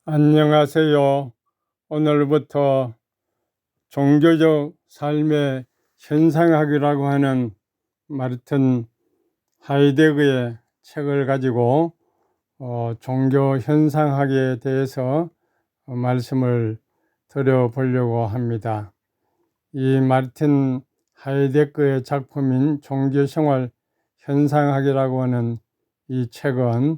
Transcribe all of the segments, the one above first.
안녕하세요. 오늘부터 종교적 삶의 현상학이라고 하는 마르틴 하이데거의 책을 가지고 종교 현상학에 대해서 말씀을 드려보려고 합니다. 이 마르틴 하이데거의 작품인 종교생활 현상학이라고 하는 이 책은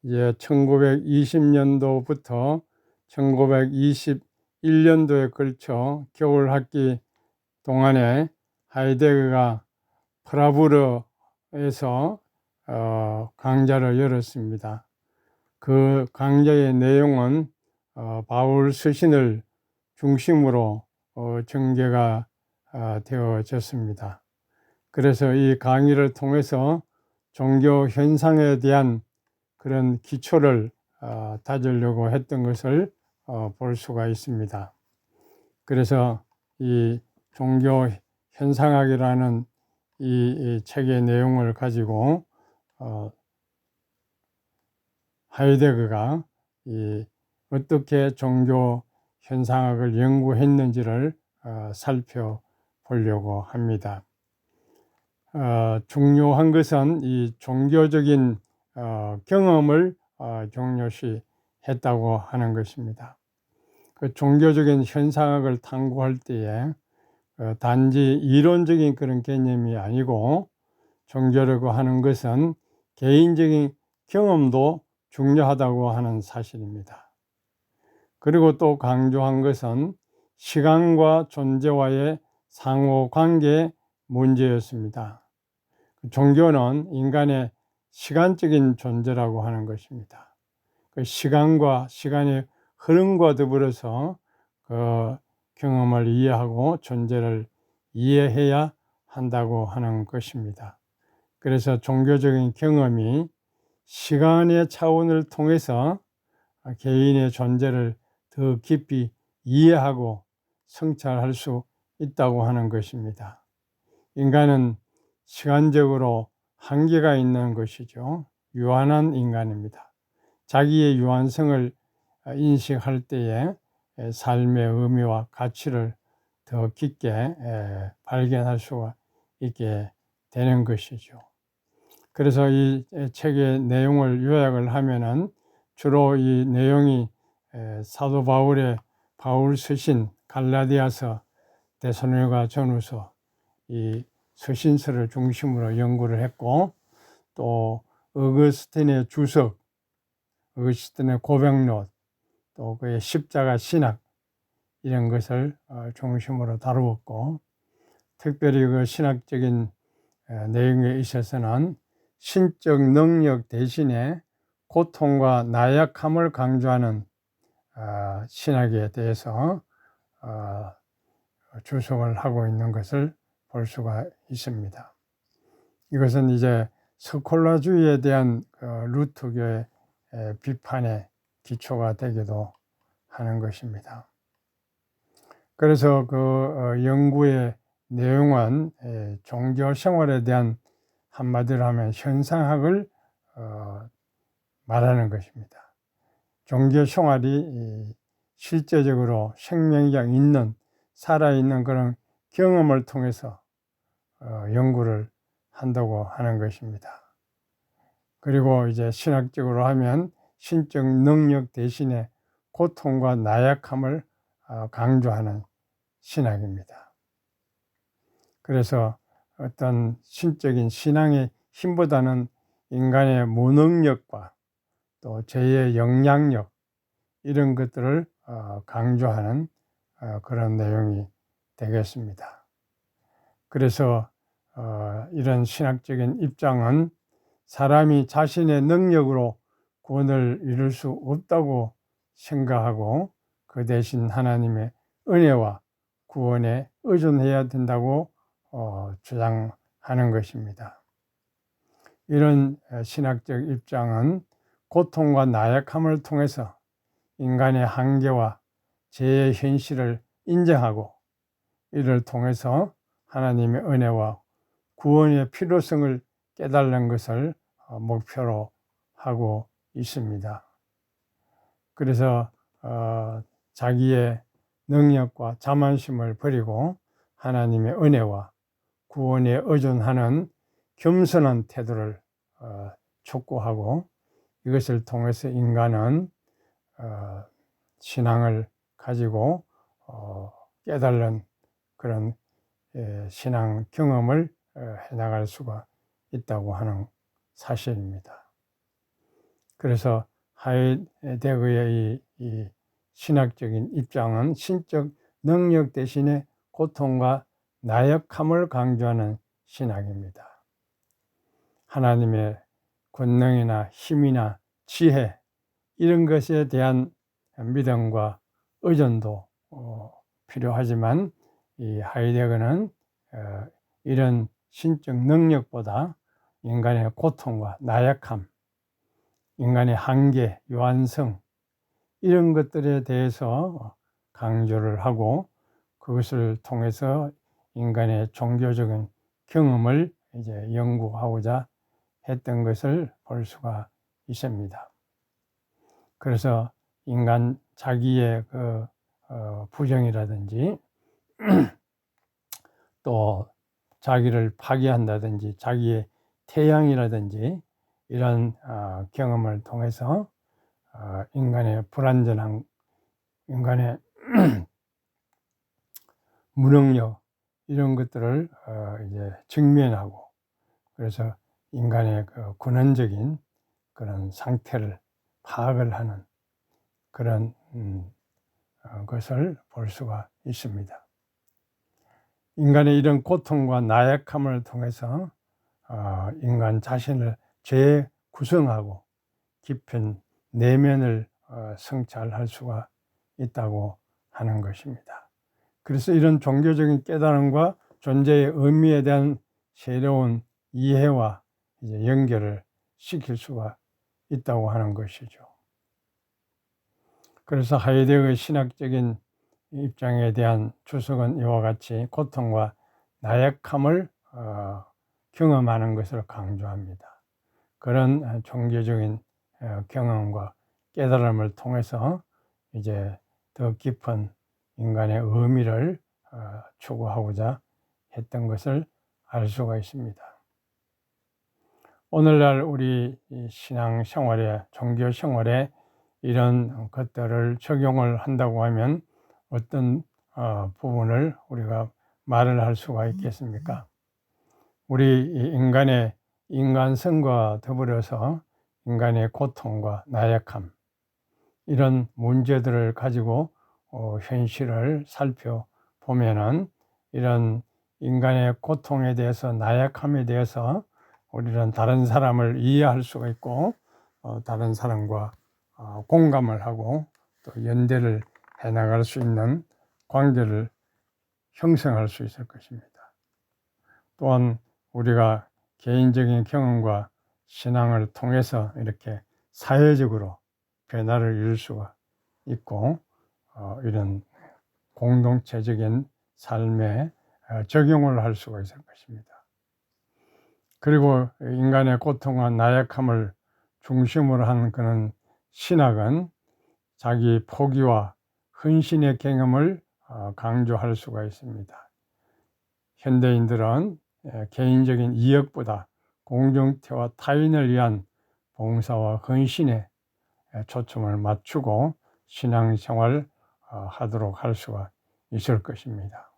이제 1920년도부터 1921년도에 걸쳐 겨울 학기 동안에 하이데거가 프라부르에서 강좌를 열었습니다. 그 강좌의 내용은 바울 서신을 중심으로 전개가 되어졌습니다. 그래서 이 강의를 통해서 종교 현상에 대한 그런 기초를 다지려고 했던 것을 볼 수가 있습니다. 그래서 이 종교 현상학이라는 이 책의 내용을 가지고 하이데거가 어떻게 종교 현상학을 연구했는지를 살펴보려고 합니다. 중요한 것은 이 종교적인 경험을 중요시 했다고 하는 것입니다. 그 종교적인 현상학을 탐구할 때에 단지 이론적인 그런 개념이 아니고 종교라고 하는 것은 개인적인 경험도 중요하다고 하는 사실입니다. 그리고 또 강조한 것은 시간과 존재와의 상호관계 문제였습니다. 종교는 인간의 시간적인 존재라고 하는 것입니다. 그 시간과 시간의 흐름과 더불어서 그 경험을 이해하고 존재를 이해해야 한다고 하는 것입니다. 그래서 종교적인 경험이 시간의 차원을 통해서 개인의 존재를 더 깊이 이해하고 성찰할 수 있다고 하는 것입니다. 인간은 시간적으로 한계가 있는 것이죠. 유한한 인간입니다. 자기의 유한성을 인식할 때에 삶의 의미와 가치를 더 깊게 발견할 수가 있게 되는 것이죠. 그래서 이 책의 내용을 요약을 하면은 주로 이 내용이 사도 바울의 바울 서신, 갈라디아서, 데살로니가 전후서 이 서신서를 중심으로 연구를 했고, 또 어거스틴의 주석, 어거스틴의 고백록, 또 그의 십자가 신학 이런 것을 중심으로 다루었고, 특별히 그 신학적인 내용에 있어서는 신적 능력 대신에 고통과 나약함을 강조하는 신학에 대해서 주석을 하고 있는 것을 볼 수가 있습니다. 이것은 이제 스콜라주의에 대한 루터교의 비판의 기초가 되기도 하는 것입니다. 그래서 그 연구의 내용은 종교 생활에 대한 한마디로 하면 현상학을 말하는 것입니다. 종교 생활이 실제적으로 생명력 있는 살아있는 그런 경험을 통해서 연구를 한다고 하는 것입니다. 그리고 이제 신학적으로 하면 신적 능력 대신에 고통과 나약함을 강조하는 신학입니다. 그래서 어떤 신적인 신앙의 힘보다는 인간의 무능력과 또 죄의 영향력 이런 것들을 강조하는 그런 내용이 되겠습니다. 그래서 이런 신학적인 입장은 사람이 자신의 능력으로 구원을 이룰 수 없다고 생각하고 그 대신 하나님의 은혜와 구원에 의존해야 된다고 주장하는 것입니다. 이런 신학적 입장은 고통과 나약함을 통해서 인간의 한계와 죄의 현실을 인정하고 이를 통해서 하나님의 은혜와 구원의 필요성을 깨달는 것을 목표로 하고 있습니다. 그래서 자기의 능력과 자만심을 버리고 하나님의 은혜와 구원에 의존하는 겸손한 태도를 촉구하고, 이것을 통해서 인간은 신앙을 가지고 깨달은 그런 신앙 경험을 해나갈 수가 있다고 하는 사실입니다. 그래서 하이데거의 이 신학적인 입장은 신적 능력 대신에 고통과 나약함을 강조하는 신학입니다. 하나님의 권능이나 힘이나 지혜, 이런 것에 대한 믿음과 의존도 필요하지만, 이 하이데거는 이런 신적 능력보다 인간의 고통과 나약함, 인간의 한계, 유한성, 이런 것들에 대해서 강조를 하고, 그것을 통해서 인간의 종교적인 경험을 이제 연구하고자 했던 것을 볼 수가 있습니다. 그래서 인간 자기의 그 부정이라든지 또 자기를 파괴한다든지 자기의 태양이라든지 이런 경험을 통해서 인간의 불완전한, 인간의 무능력, 이런 것들을 이제 직면하고, 그래서 인간의 그 근원적인 그런 상태를 파악을 하는 그런 것을 볼 수가 있습니다. 인간의 이런 고통과 나약함을 통해서 인간 자신을 재구성하고 깊은 내면을 성찰할 수가 있다고 하는 것입니다. 그래서 이런 종교적인 깨달음과 존재의 의미에 대한 새로운 이해와 이제 연결을 시킬 수가 있다고 하는 것이죠. 그래서 하이데거의 신학적인 입장에 대한 주석은 이와 같이 고통과 나약함을 경험하는 것을 강조합니다. 그런 종교적인 경험과 깨달음을 통해서 이제 더 깊은 인간의 의미를 추구하고자 했던 것을 알 수가 있습니다. 오늘날 우리 신앙생활에, 종교생활에 이런 것들을 적용을 한다고 하면 어떤 부분을 우리가 말을 할 수가 있겠습니까? 우리 인간의 인간성과 더불어서 인간의 고통과 나약함, 이런 문제들을 가지고 현실을 살펴보면은 이런 인간의 고통에 대해서, 나약함에 대해서 우리는 다른 사람을 이해할 수가 있고 다른 사람과 공감을 하고 또 연대를 해나갈 수 있는 관계를 형성할 수 있을 것입니다. 또한 우리가 개인적인 경험과 신앙을 통해서 이렇게 사회적으로 변화를 이룰 수가 있고 이런 공동체적인 삶에 적용을 할 수가 있을 것입니다. 그리고 인간의 고통과 나약함을 중심으로 한 그런 신학은 자기 포기와 헌신의 경험을 강조할 수가 있습니다. 현대인들은 개인적인 이익보다 공동체와 타인을 위한 봉사와 헌신에 초점을 맞추고 신앙생활 하도록 할 수가 있을 것입니다.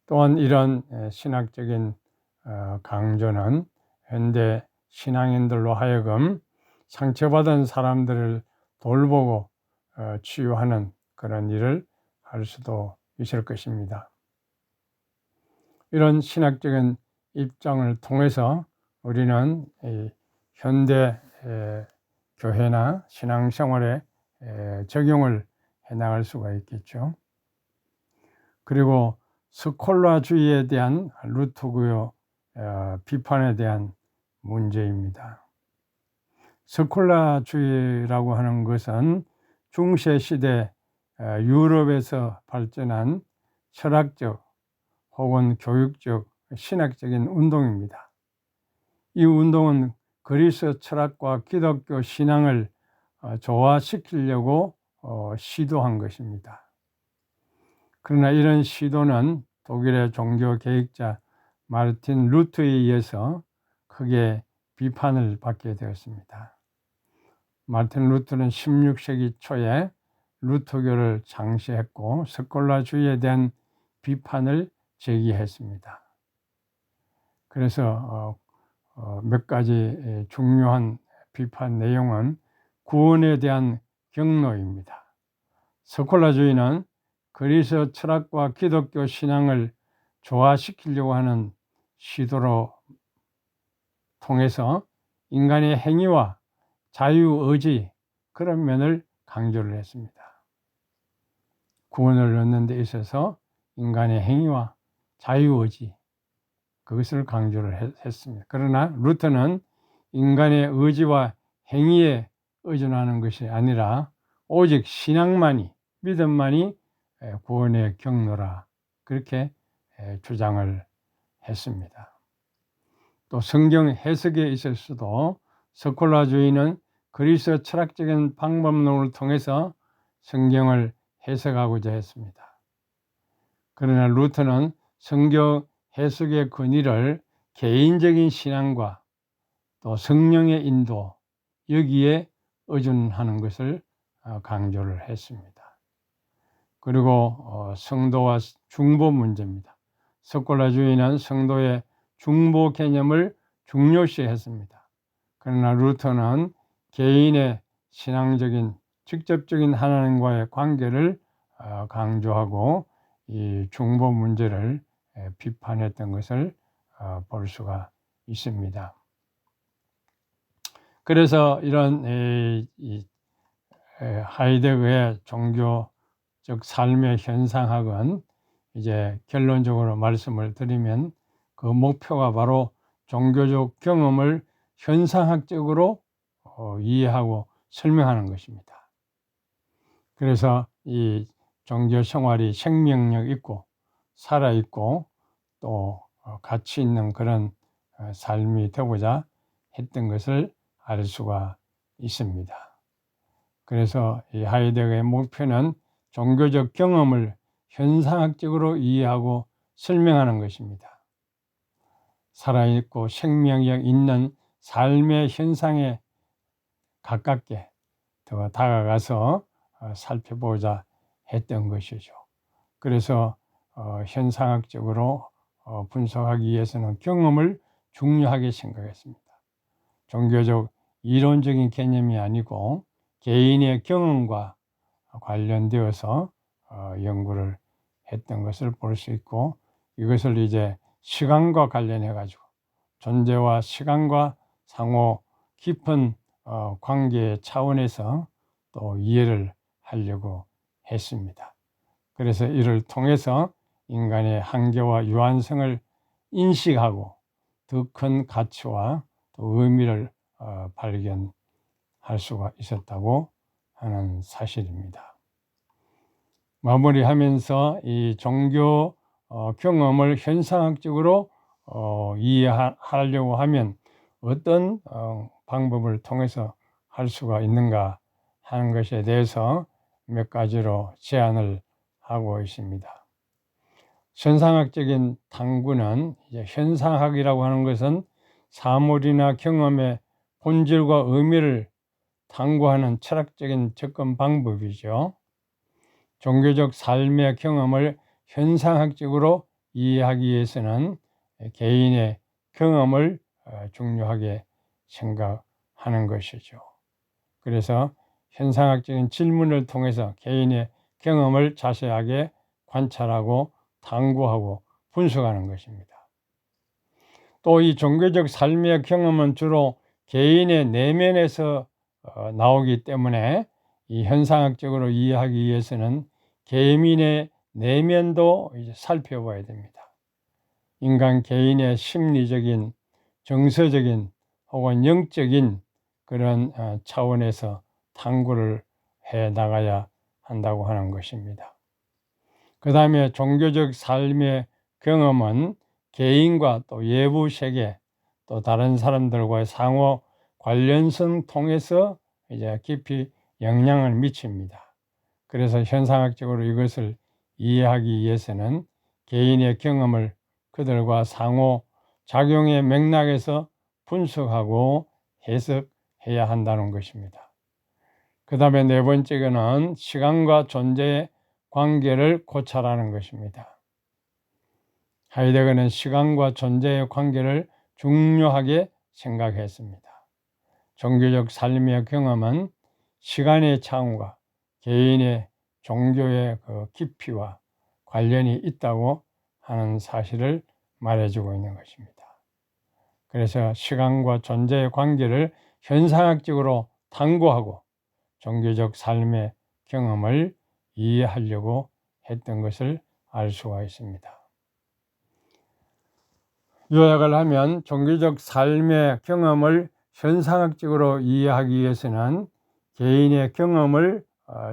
또한 이런 신학적인 강조는 현대 신앙인들로 하여금 상처받은 사람들을 돌보고 치유하는 그런 일을 할 수도 있을 것입니다. 이런 신학적인 입장을 통해서 우리는 현대 교회나 신앙생활에 적용을 해나갈 수가 있겠죠. 그리고 스콜라주의에 대한 루터교의 비판에 대한 문제입니다. 스콜라주의라고 하는 것은 중세시대 유럽에서 발전한 철학적 혹은 교육적, 신학적인 운동입니다. 이 운동은 그리스 철학과 기독교 신앙을 조화시키려고 시도한 것입니다. 그러나 이런 시도는 독일의 종교 개혁자 마르틴 루터에 의해서 크게 비판을 받게 되었습니다. 마르틴 루터는 16세기 초에 루터교를 창시했고 스콜라주의에 대한 비판을 제기했습니다. 그래서 몇 가지 중요한 비판 내용은 구원에 대한 경로입니다. 스콜라주의는 그리스 철학과 기독교 신앙을 조화시키려고 하는 시도로 통해서 인간의 행위와 자유의지 그런 면을 강조를 했습니다. 구원을 얻는 데 있어서 인간의 행위와 자유의지 그것을 강조를 했습니다. 그러나 루터는 인간의 의지와 행위에 의존하는 것이 아니라 오직 신앙만이 믿음만이 구원의 경로라 그렇게 주장을 했습니다. 또 성경 해석에 있어서도 스콜라주의는 그리스 철학적인 방법론을 통해서 성경을 해석하고자 했습니다. 그러나 루터는 성경 해석의 권위를 개인적인 신앙과 또 성령의 인도 여기에 의존하는 것을 강조를 했습니다. 그리고 성도와 중보 문제입니다. 스콜라주의는 성도의 중보 개념을 중요시했습니다. 그러나 루터는 개인의 신앙적인 직접적인 하나님과의 관계를 강조하고 이 중보 문제를 비판했던 것을 볼 수가 있습니다. 그래서 이런 하이데거의 종교적 삶의 현상학은 이제 결론적으로 말씀을 드리면 그 목표가 바로 종교적 경험을 현상학적으로 이해하고 설명하는 것입니다. 그래서 이 종교 생활이 생명력 있고 살아있고 또 가치 있는 그런 삶이 되고자 했던 것을 알 수가 있습니다. 그래서 이 하이데거의 목표는 종교적 경험을 현상학적으로 이해하고 설명하는 것입니다. 살아있고 생명력 있는 삶의 현상에 가깝게 더 다가가서 살펴보자 했던 것이죠. 그래서 현상학적으로 분석하기 위해서는 경험을 중요하게 생각했습니다. 종교적 이론적인 개념이 아니고 개인의 경험과 관련되어서 연구를 했던 것을 볼 수 있고 이것을 이제 시간과 관련해 가지고 존재와 시간과 상호 깊은 관계 차원에서 또 이해를 하려고 했습니다. 그래서 이를 통해서 인간의 한계와 유한성을 인식하고 더 큰 가치와 또 의미를 발견할 수가 있었다고 하는 사실입니다. 마무리하면서 이 종교 경험을 현상학적으로 이해하려고 하면 어떤 방법을 통해서 할 수가 있는가 하는 것에 대해서 몇 가지로 제안을 하고 있습니다. 현상학적인 탐구는 이제 현상학이라고 하는 것은 사물이나 경험의 본질과 의미를 탐구하는 철학적인 접근 방법이죠. 종교적 삶의 경험을 현상학적으로 이해하기 위해서는 개인의 경험을 중요하게 생각하는 것이죠. 그래서 현상학적인 질문을 통해서 개인의 경험을 자세하게 관찰하고 탐구하고 분석하는 것입니다. 또 이 종교적 삶의 경험은 주로 개인의 내면에서 나오기 때문에 이 현상학적으로 이해하기 위해서는 개인의 내면도 이제 살펴봐야 됩니다. 인간 개인의 심리적인, 정서적인 혹은 영적인 그런 차원에서 탐구를 해 나가야 한다고 하는 것입니다. 그 다음에 종교적 삶의 경험은 개인과 또 외부 세계 또 다른 사람들과의 상호 관련성 통해서 이제 깊이 영향을 미칩니다. 그래서 현상학적으로 이것을 이해하기 위해서는 개인의 경험을 그들과 상호 작용의 맥락에서 분석하고 해석해야 한다는 것입니다. 그 다음에 네 번째는 시간과 존재의 관계를 고찰하는 것입니다. 하이데거는 시간과 존재의 관계를 중요하게 생각했습니다. 종교적 삶의 경험은 시간의 창후가 개인의 종교의 그 깊이와 관련이 있다고 하는 사실을 말해주고 있는 것입니다. 그래서 시간과 존재의 관계를 현상학적으로 탐구하고 종교적 삶의 경험을 이해하려고 했던 것을 알 수가 있습니다. 요약을 하면 종교적 삶의 경험을 현상학적으로 이해하기 위해서는 개인의 경험을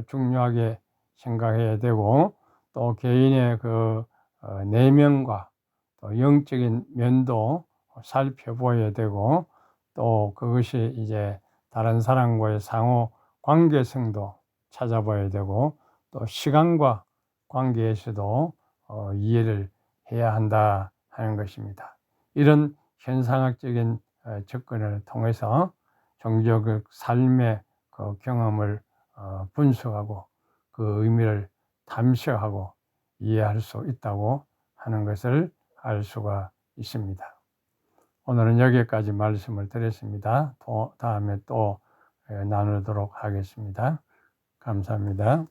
중요하게 생각해야 되고, 또 개인의 그 내면과 또 영적인 면도 살펴보아야 되고, 또 그것이 이제 다른 사람과의 상호 관계성도 찾아봐야 되고, 또 시간과 관계에서도 이해를 해야 한다 하는 것입니다. 이런 현상학적인 접근을 통해서 종교적 삶의 그 경험을 분석하고 그 의미를 탐색하고 이해할 수 있다고 하는 것을 알 수가 있습니다. 오늘은 여기까지 말씀을 드렸습니다. 다음에 또 나누도록 하겠습니다. 감사합니다.